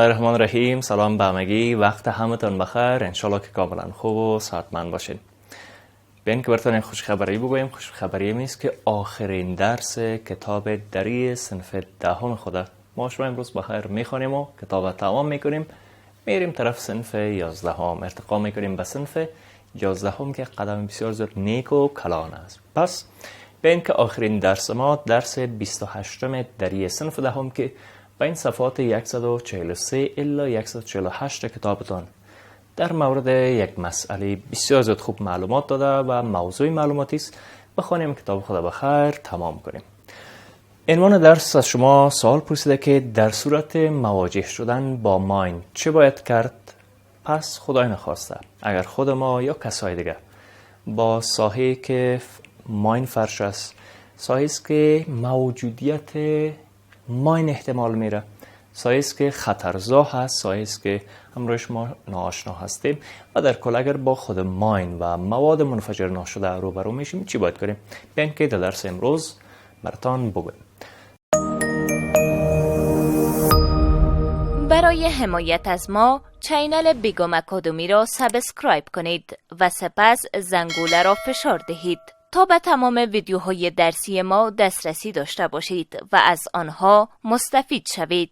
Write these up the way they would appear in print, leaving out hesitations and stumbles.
الله الرحمن الرحیم. سلام به همگی، وقت همتون بخیر. انشالله که کاملا خوب و صحتمند باشین. بیاین که براتون خوش خبری بگویم. خوش خبری این است که آخرین درس کتاب دری صنف دهم خود ما شما امروز بخیر میخوانیم و کتاب تمام میکنیم. میریم طرف صنف 11 ارتقا میکنیم به صنف 11 که قدم بسیار زیاد نیک و کلان است. پس بیاین که آخرین درس ما درس 28 دری صنف دهم که بین صفحات 143 الی 148 کتابتان در مورد یک مسئله بسیار زیاد خوب معلومات داده و موضوع معلوماتی است. بخوانیم کتاب خود بخیر تمام کنیم. عنوان درس از شما سوال پرسیده که در صورت مواجه شدن با ماین چه باید کرد؟ پس خدای نخواسته اگر خود ما یا کسای دیگه با ساحه‌ای که ماین فرش است، ساحه‌ای است که موجودیت ماین احتمال میره، ساحه‌ای است که خطرزا هست، ساحه‌ای است که همراهش ما ناآشنا هستیم و در کل اگر با خود ماین و مواد منفجر ناشده روبرو میشیم چی باید کنیم؟ بیاین که در درس امروز براتون بگویم. برای حمایت از ما چینل بیگم اکادمی را سابسکرایب کنید و سپس زنگوله را فشار دهید تا به تمام ویدیوهای درسی ما دسترسی داشته باشید و از آنها مستفید شوید.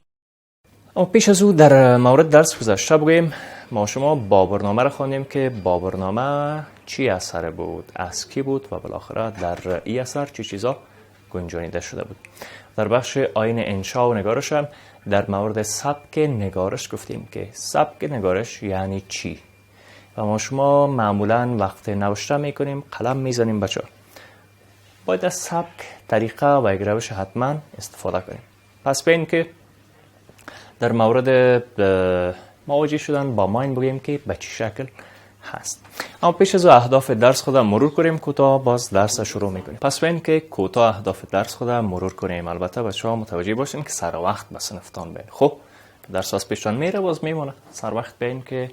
اما پیش از او در مورد درس گذشته بگوییم. ما شما باورنامه را خواندیم که باورنامه چی اثر بود، از کی بود و بالاخره در این اثر چه چیزا گنجانیده شده بود. در بخش آیین انشا و نگارش هم در مورد سبک نگارش گفتیم که سبک نگارش یعنی چی و ما شما معمولا وقت نوشته میکنیم قلم میزنیم بچه باید از سبک، طریقه و یک روش حتما استفاده کنیم. پس به این که در مورد مواجه شدن با ماین بگیم که به چه شکل هست. اما پیش از اهداف درس خود مرور کنیم، کوتاه باز درس شروع میکنیم. پس به این که کوتاه اهداف درس خود مرور کنیم. البته بچه‌ها متوجه باشین که سر وقت به صنفتان بین. خب درس از پیشتان میره باز میمونه. سر وقت بین که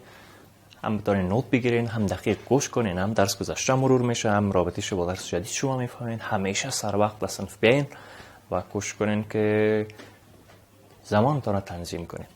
هم بتونین نوت بگیرین، هم دقیق گوش کنین، هم درس گذشته مرور میشه، هم رابطه‌اش با درس جدید شما میفهمین. همیشه سر وقت به صنف بین و کوشش کنین که زمانتان را تنظیم کنین.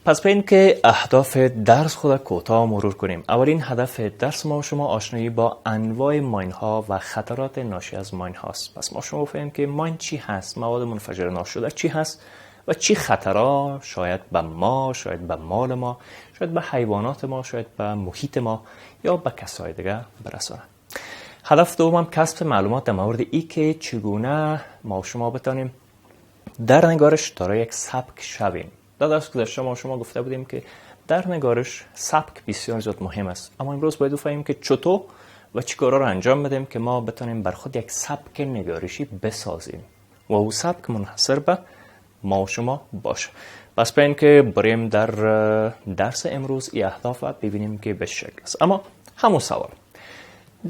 پس به این که اهداف درس خود کوتاه مرور کنیم. اولین هدف درس ما شما آشنایی با انواع ماین ها و خطرات ناشی از ماین هاست. پس ما شما بفهمیم که ماین چی هست، مواد منفجر ناشده چی هست و چی خطرات شاید به ما، شاید به مال ما، شاید به حیوانات ما، شاید به محیط ما یا به کسای دیگه برسانه. هدف دوم کسب معلومات در مورد ای که چگونه ما شما بتانیم در نگارش دارای یک سبک شویم. در درس گذشته ما شما گفته بودیم که در نگارش سبک بسیار زیاد مهم است، اما امروز باید بفهمیم که چطور و چی کارا رو انجام بدیم که ما بتونیم بر خود یک سبک نگارشی بسازیم و او سبک منحصر به ما و شما باشه. پس به این که بریم در درس امروز ای اهداف ببینیم که به شکل است. اما همون سوال،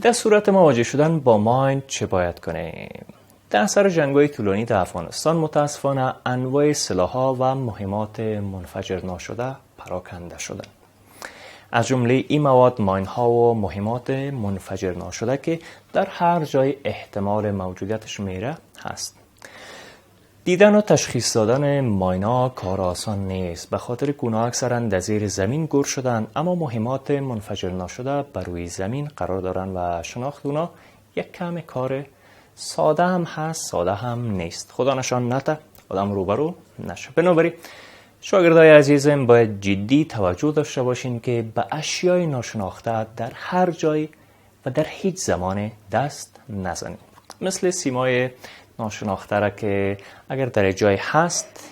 در صورت مواجه شدن با ماین چه باید کنیم؟ در اثر جنگ‌های طولانی در افغانستان متاسفانه انواع سلاح‌ها و مهمات منفجر ناشده پراکنده شدند. از جمله این مواد ماین‌ها و مهمات منفجر ناشده که در هر جای احتمال موجودیتش میره هست. دیدن و تشخیص دادن ماین‌ها کار آسان نیست، به خاطر که اونها اکثراً در زیر زمین گور شدن، اما مهمات منفجر ناشده بر روی زمین قرار دارن و شناخت اونها یک کم کار ساده هم هست، ساده هم نیست. خدا نشان نده آدم روبرو نشه. بنابراین شاگردای عزیزم باید جدی توجه داشته باشین که به اشیای ناشناخته در هر جای و در هیچ زمان دست نزنید. مثل سیمای ناشناخته را که اگر در جای هست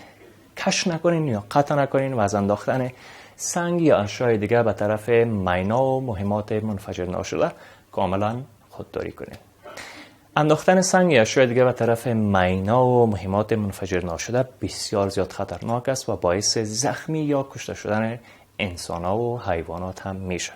کش نکنین یا قطع نکنین و از انداختن سنگ یا اشیای دیگه به طرف مینا و مهمات منفجر ناشده کاملا خودداری کنین. انداختن سنگ یا اشیاء دیگه به طرف مینا و مهمات منفجر ناشده بسیار زیاد خطرناک است و باعث زخمی یا کشته شدن انسان‌ها و حیوانات هم میشه.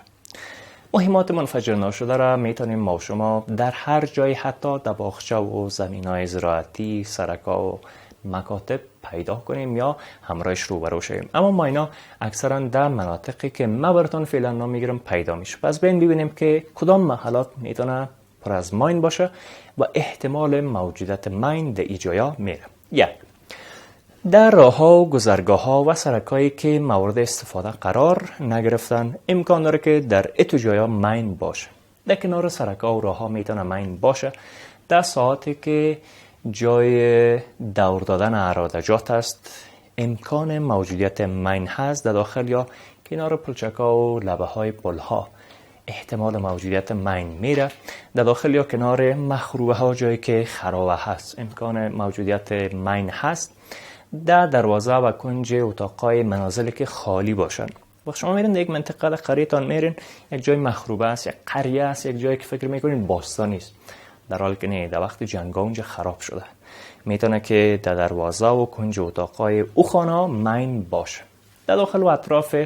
مهمات منفجر ناشده را میتونیم ما و شما در هر جای، حتی در باغچه و زمین‌های زراعتی، سرک‌ها و مکاتب پیدا کنیم یا همراهش روبرو شویم. اما مینا اکثرا در مناطقی که من براتون فعلا نام میگیرم پیدا میشه. پس ببین ببینیم که کدام محلات میتونه پر از ماین باشه و احتمال موجودیت ماین در ای جایا میره. یک، در راه‌ها و گذرگاه‌ها و سرک‌هایی که مورد استفاده قرار نگرفتن امکان داره که در اتو جایا ماین باشه. در کنار سرک‌ها و راه‌ها میتونه ماین باشه. در ساعتی که جای دور دادن عراضجات است امکان موجودیت ماین هست. در داخل یا کنار پلچک‌ها و لبه‌های پل‌ها احتمال موجودیت ماین میره. در داخل یا کنار مخروبه ها جایی که خرابه هست امکان موجودیت ماین هست. در دروازه و کنج اتاقای منازلی که خالی باشن. وقتی شما میرین در یک منطقه قریتان میرین یک جای مخروبه است، یک قریه است، یک جایی که فکر میکنین باستانی است، در حالی که نه، در وقت جنگ اونجا خراب شده. میتونه که در دروازه و کنج اتاقای او خانه ماین باشه. در داخل و اطراف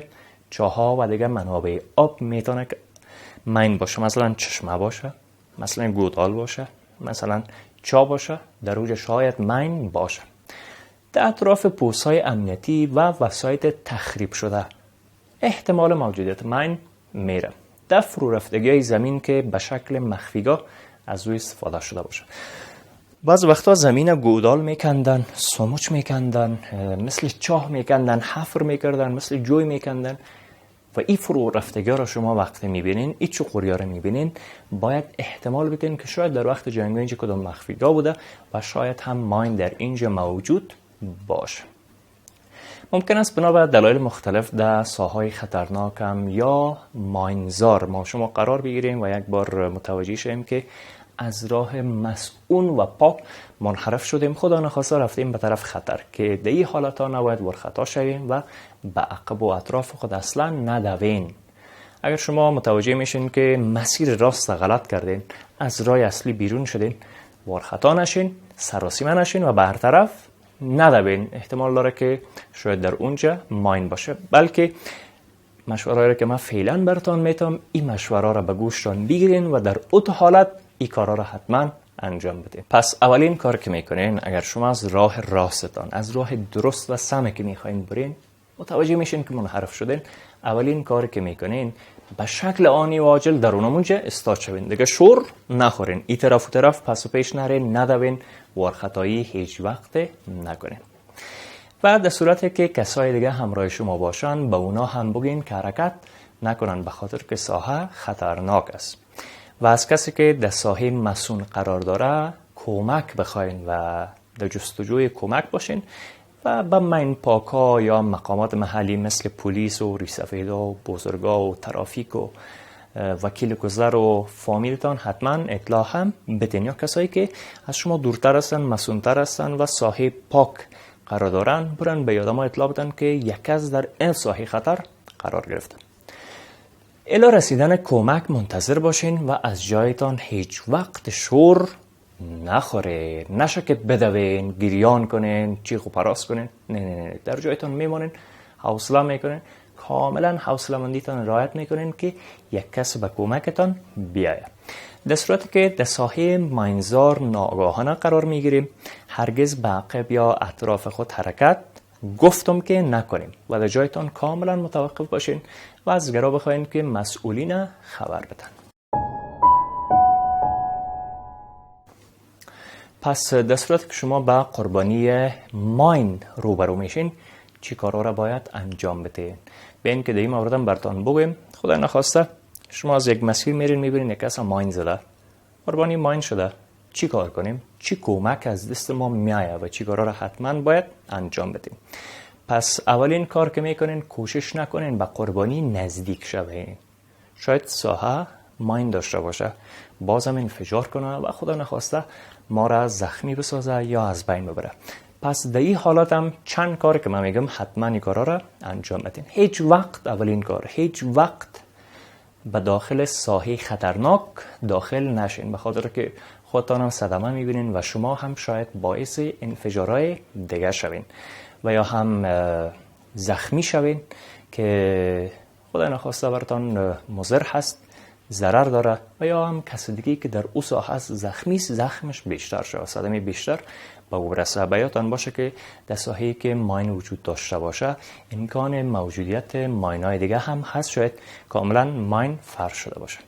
چاها و دیگه منابع آب میتونه که ماین باشه. مثلا چشمه باشه، مثلا گودال باشه، مثلا چا باشه، در اوج شاید ماین باشه. در اطراف پوست‌های امنیتی و وسایط تخریب شده احتمال موجودیت ماین میره. در فرو رفتگی زمین که به شکل مخفیگاه از روی استفاده شده باشه. بعض وقتا زمین گودال میکندن، سموچ میکندن، مثل چاه میکندن، حفر میکردن، مثل جوی میکندن و این فرو رفتگی را شما وقتی میبینین، این چقوریا را میبینین، باید احتمال بدین که شاید در وقت جنگ اینجا کدام مخفیگاه بوده و شاید هم ماین در اینجا موجود باشه. ممکن است بنا به دلایل مختلف در ساحهای خطرناک هم یا ماینزار ما شما قرار بگیریم و یک بار متوجه شیم که از راه مسئول و پاک منحرف شدیم، خدا نخواسته رفتیم به طرف خطر، که در این حالت ها نباید ورخطا شویم و به عقب و اطراف خود اصلا ندوین. اگر شما متوجه میشین که مسیر راست غلط کردین، از راه اصلی بیرون شدین، ورخطا نشین، سراسیمه نشین و برطرف ندوین. احتمال داره که شاید در اونجا ماین باشه. بلکه مشوره را که من فعلا براتون میتونم، این مشوره را به گوشتان بگیرین و در اوت حالت این کارا را حتما انجام بدین. پس اولین کار که میکنین، اگر شما از راه راستتان، از راه درست و سمه که میخواین برین متوجه میشین که منحرف شدین، اولین کاری که میکنین به شکل آنی و عاجل در اونجا استارت شوین. دیگه شور نخورین، این طرف و طرف پس و پیش نرین، ندوین، ورخطایی هیچ وقت نکنین. و در صورتی که کسای دیگه همراه شما باشن، به اونا هم بگین که حرکت نکنن، به خاطر که ساحه خطرناک است. و از کسی که در ساحه مسون قرار داره کمک بخواین و در جستجوی کمک باشین و به ماین پاکا یا مقامات محلی مثل پلیس و ریسفیدا و بزرگا و ترافیک و وکیل گذر و فامیلتان حتما اطلاع هم بدین. یا کسایی که از شما دورتر هستن، مسونتر هستن و ساحه پاک قرار دارن، برن به یادما اطلاع بدن که یک کس در این ساحه خطر قرار گرفته. الا رسیدن کمک منتظر باشین و از جایتان هیچ وقت شور نخوره. نشه که بدوین، گریان کنین، چیخ و پراس کنین. نه، در جایتان میمونین، حوصله میکنین، کاملا حوصله مندیتان رعایت میکنین که یک کس به کمکتان بیاید. در صورتی که در ساحه ماینزار ناآگاهانه قرار میگیریم، هرگز به عقب یا اطراف خود حرکت گفتم که نکنیم و در جایتان کاملا متوقف باشین و از گرا بخواین که مسئولین خبر بدن. پس در صورتی که شما با قربانی ماین روبرو میشین، چی کارا را باید انجام بدین؟ به این که در این مورد هم براتون بگویم. خدا نخواسته شما از یک مسیر میرین، میبینین یک کس ماین زده، قربانی ماین شده، چی کار کنیم؟ چی کمک از دست ما میایه و چی کارا را حتما باید انجام بدیم؟ پس اولین کار که میکنین، کوشش نکنین به قربانی نزدیک شوین. شاید ساحه ماین داشته باشه، بازم انفجار کنه و خدا نخواسته ما را زخمی بسازه یا از بین ببره. پس در این حالت هم چند کار که من میگم حتما این کارا را انجام بدین. هیچ وقت، اولین کار، هیچ وقت به داخل ساحه خطرناک داخل نشین، به خاطر که خودتان هم صدمه میبینین و شما هم شاید باعث انفجارهای دیگه شوین و یا هم زخمی شوین که خدا نخواسته براتان مضر هست، ضرر داره و یا هم کسی دیگه که در او ساحه هست زخمی، زخمش بیشتر شده، صدمه بیشتر به او برسه. بیاتان باشه که در ساحه‌ای که ماین وجود داشته باشه امکان موجودیت ماین‌های دیگه هم هست، شاید کاملا ماین فرش شده باشه.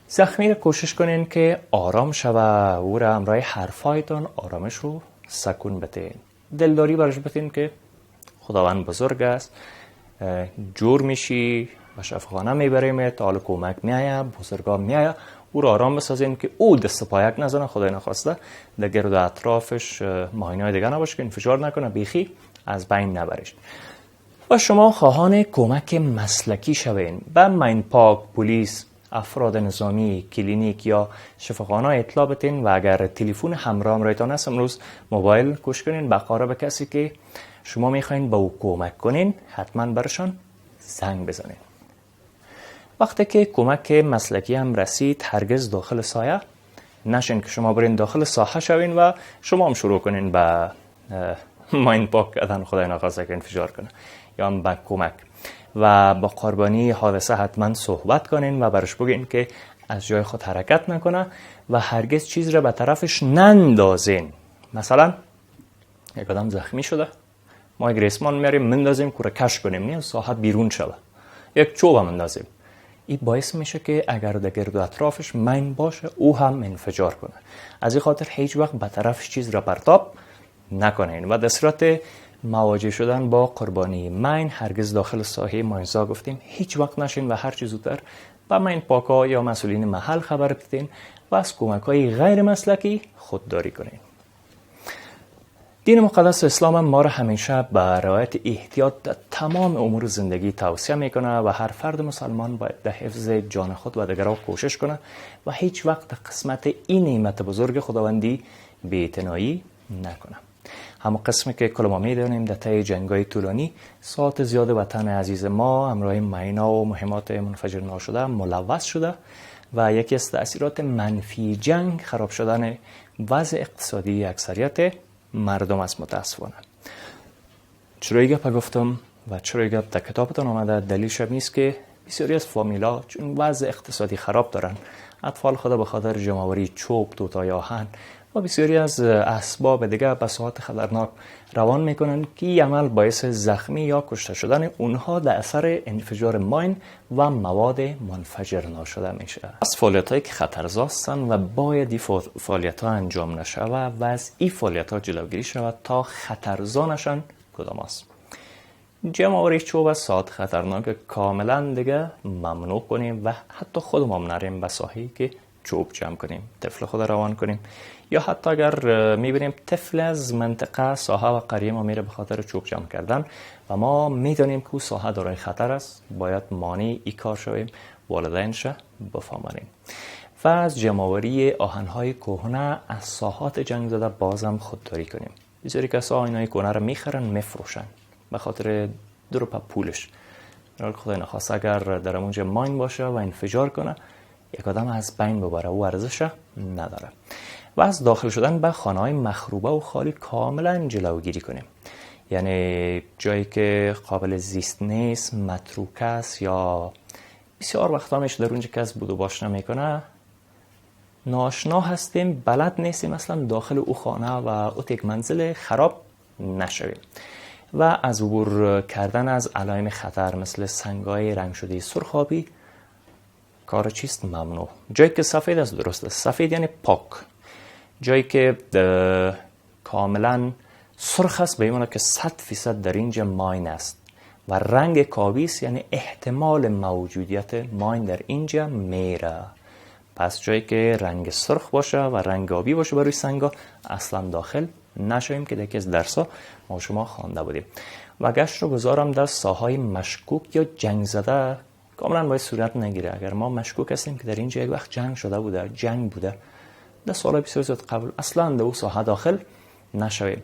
زخمی رو کوشش کنین که آرام شوه، او را همراه حرفایتان آرامش رو سکون بدین. دلداری برش بتین که خداوند بزرگ است، جور میشی و شفاخانه میبریمت، حال کمک میایه، بزرگا میایه، او را آرام بسازین که او دست پایک نزنه، خدای نخواسته در گرد اطرافش ماهینه‌های دیگه نباشه که انفجار نکنه، بیخی از بین نبریش. و شما خواهان کمک مسلکی شوین به ماین پاک، پلیس، افراد نظامی، کلینیک یا شفاخانه اطلاع بتین و اگر تلفن همراه رایتان است امروز موبایل کوش کنین به قارب کسی که شما میخواین به او کمک کنین، حتما برشان زنگ بزنین. وقتی که کمک مسلکی هم رسید هرگز داخل سایه نشین که شما برین داخل ساحه شوین و شما هم شروع کنین به ماین پاک کردن، خدای نخواسته که انفجار کنه یا هم به کمک. و با قربانی حادثه حتما صحبت کنین و برش بگین که از جای خود حرکت نکنه و هرگز چیز را به طرفش نندازین. مثلا یک آدم زخمی شده، ما یک ریسمان میاریم مندازیم که کش کنیم، نه ساحت بیرون شده، یک چوب مندازیم، این باعث میشه که اگر در گرد و اطرافش مین باشه او هم انفجار کنه. از این خاطر هیچ وقت به طرفش چیز را پرتاب نکنین و در صورت مواجه شدن با قربانی مین هرگز داخل ساحه ماینزا گفتیم هیچ وقت نشین و هر چیز زودتر با مین پاکا یا مسئولین محل خبر بدین و از کمک‌های غیر مسلکی خودداری کنین. دین مقدس اسلام ما را همیشه به رعایت احتیاط در تمام امور زندگی توصیه میکنه و هر فرد مسلمان باید در حفظ جان خود و دیگران کوشش کنه و هیچ وقت در قسمت این نعمت بزرگ خداوندی بی‌اعتنایی نکنه. همون قسمی که کل ما میدانیم در طی جنگ‌های طولانی ساعت زیاد وطن عزیز ما همراه مینا و مهمات منفجر ناشده ملوث شده و یکی از تأثیرات منفی جنگ خراب شدن وضع اقتصادی اکثریت مردم است. متاسفانه چرا این گپ گفتم و چرا این گپ در کتابتان آمده؟ دلیلش نیست که بسیاری از فامیلا چون وضع اقتصادی خراب دارن اطفال خود به خاطر جمع‌آوری چوب، توتای آهن و بسیاری از اسباب دیگه به ساعات خطرناک روان میکنن که این عمل باعث زخمی یا کشته شدن اونها در اثر انفجار ماین و مواد منفجر ناشده میشه. از فعالیت‌هایی که خطرزاستن و باید این فعالیت‌ها انجام نشوه و از این فعالیت‌ها جلوگیری شود تا خطرزا نشن کدام است؟ جمع‌آوری چوب از ساعت خطرناک کاملا دیگه ممنوع کنیم و حتی خودمون نریم به ساحه‌ای که چوب جمع کنیم، طفل خود روان کنیم یا حتی اگر میبینیم طفل از منطقه ساحه و قریه ما میره به خاطر چوب جمع کردن و ما میدانیم که او ساحه دارای خطر است، باید مانع ای کار شویم، والدینش بفهمانیم. و از جمع‌آوری آهن‌های کهنه از ساحات جنگ زده بازم خودداری کنیم. بسیاری کسا آهن‌های کهنه رو میخرن میفروشن به خاطر دروپ پولش. خدای نخواسته اگر در اونجا ماین باشه و انفجار کنه یک آدم از بین ببره و ارزش نداره. و از داخل شدن به خانه‌های مخروبه و خالی کاملا جلوگیری کنیم. یعنی جایی که قابل زیست نیست، متروک است یا بسیار وقتا میشه در اونجا که از بود و باش نمیکنه ناآشنا هستیم، بلد نیستیم مثلا داخل او خانه و او تک منزل خراب نشویم. و از عبور کردن از علائم خطر مثل سنگ‌های رنگ شده سرخابی کار چیست؟ ممنوع. جایی که سفید است درسته، سفید یعنی پاک. جایی که کاملا سرخ است به این معنی که 100% در اینجا ماین است و رنگ کابیس یعنی احتمال موجودیت ماین در اینجا میره. پس جایی که رنگ سرخ باشه و رنگ آبی باشه بروی سنگا اصلا داخل نشویم که یکی از درس‌ها ما شما خوانده بودیم. و گشت رو گذارم در ساحای مشکوک یا جنگ زده کاملا باید صورت نگیره. اگر ما مشکوک هستیم که در اینجا یک وقت جنگ شده بوده، جنگ بوده، در سالهای بسیار زیاد قبل، اصلا در اون ساحه داخل نشویم.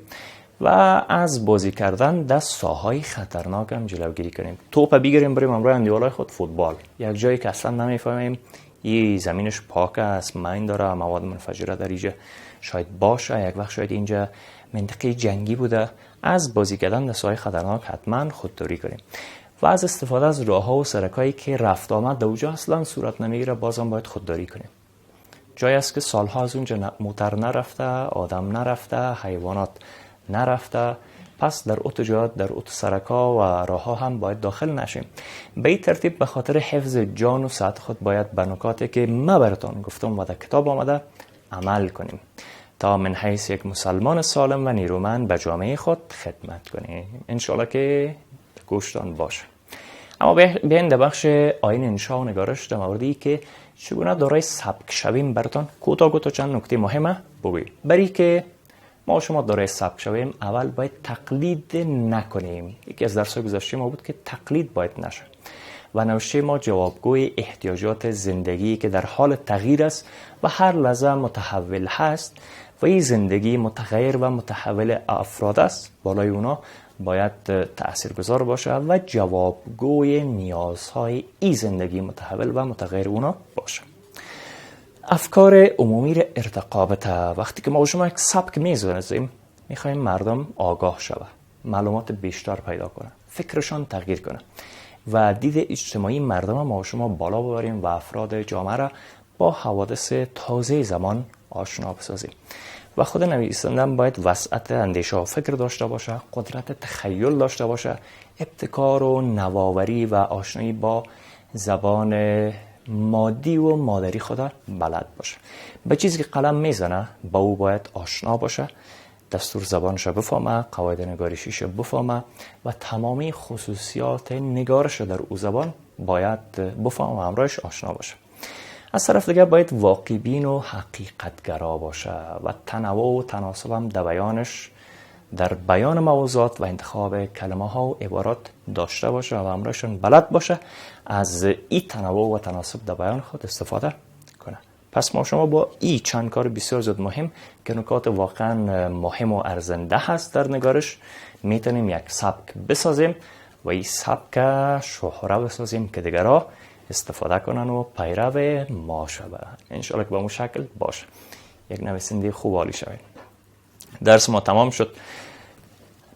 و از بازی کردن در ساحای خطرناک هم جلوگیری کنیم. توپ بگیریم بریم امروز اندیوالای خود فوتبال، یک جایی که اصلا نمیفهمیم این زمینش پاک است، ماین داره، مواد منفجره در اینجا شاید باشه، یک وقت شاید اینجا منطقه جنگی بوده. از بازی کردن در ساحای خطرناک حتما خودداری کنیم. و از استفاده از راه‌ها و سرکایی که رفت آمد در اونجا اصلا صورت نمیگیره بازم باید خودداری کنیم. جایی است که سالها از اونجا موتر نرفته، آدم نرفته، حیوانات نرفته، پس در اتوجات، در اتوسرکا و راه‌ها هم باید داخل نشیم. به این ترتیب به خاطر حفظ جان و صحت خود باید به نکاتی که من براتون گفتم و در کتاب آمده عمل کنیم. تا من حیث یک مسلمان سالم و نیرومند به جامعه خود خدمت کنیم. انشالله که گوشتان باشه. اما بیاین در بخش آیین انشاء و نگارش در موردی که چگونه دارای سبک شویم براتان کوتاه چند نکته مهمه بگویم. برای که ما شما دارای سبک شویم اول باید تقلید نکنیم. یکی از درس‌های گذشته ما بود که تقلید باید نشه و نوشته ما جوابگوی احتیاجات زندگی که در حال تغییر است و هر لحظه متحول هست و این زندگی متغیر و متحول افراد است. بالای اونا باید تاثیرگذار باشه و جوابگوی نیازهای این زندگی متحول و متغیر اونا باشه. افکار عمومی را ارتقا بده. وقتی که ما شما یک سبک میزنیم میخوایم مردم آگاه شوه، معلومات بیشتر پیدا کنه، فکرشان تغییر کنه و دید اجتماعی مردم ما شما بالا ببریم و افراد جامعه را با حوادث تازه زمان آشنا بسازیم. و خود نویسنده باید وسعت اندیشه و فکر داشته باشه، قدرت تخیل داشته باشه، ابتکار و نوآوری و آشنایی با زبان مادی و مادری خود بلد باشه. به چیزی که قلم میزنه با او باید آشنا باشه، دستور زبانش بفهمه، قواعد نگارشیش بفهمه و تمامی خصوصیات نگارش در او زبان باید بفهمه و همراهش آشنا باشه. از طرف دیگه باید واقع بین و حقیقتگرا باشه و تنوع و تناسب هم در بیانش در بیان موضوعات و انتخاب کلمه ها و عبارات داشته باشه و همراهشون بلد باشه از این تنوع و تناسب در بیان خود استفاده کنه. پس ما شما با این چند کار بسیار زیاد مهم که نکات واقعا مهم و ارزنده هست در نگارش میتونیم یک سبک بسازیم و این سبک شهره بسازیم که دیگرها استفاده کنن و پیرو ما شوه. انشالله که به اون شکل باشه، یک نویسنده خوب عالی شوید. درس ما تمام شد،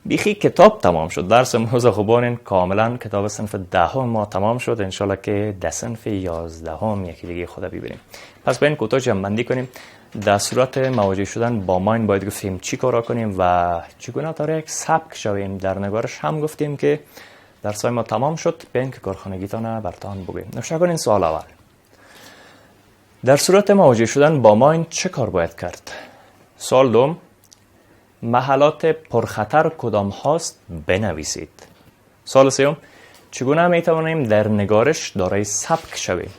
بیخی کتاب تمام شد. درس امروز خوبانین کاملا کتاب صنف 10 ما تمام شد. انشالله که در صنف 11 یکی دیگه خدا ببینیم. پس باید کوتاه جمع‌بندی کنیم. در صورت مواجه شدن با ماین باید گفتیم چی کارا کنیم و چگونه تا یک سبک شویم. در نگارش هم گفتیم که درسای ما تمام شد. بیاین که کارخانگیتان براتون بگویم. نوشته کنین سوال اول. در صورت مواجه شدن با ماین چه کار باید کرد؟ سوال دوم، محلات پرخطر کدام هاست بنویسید. سوال سوم، چگونه میتوانیم در نگارش دارای سبک شویم؟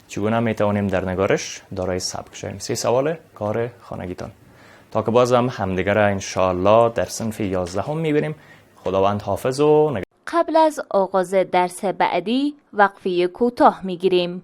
چگونه میتوانیم در نگارش دارای سبک شویم؟ 3 سوال کار خانگیتان. تا که بازم همدیگر را انشاءالله در صنف 11 میبینیم. خداوند حافظ و قبل از آغاز درس بعدی وقفه کوتاه میگیریم.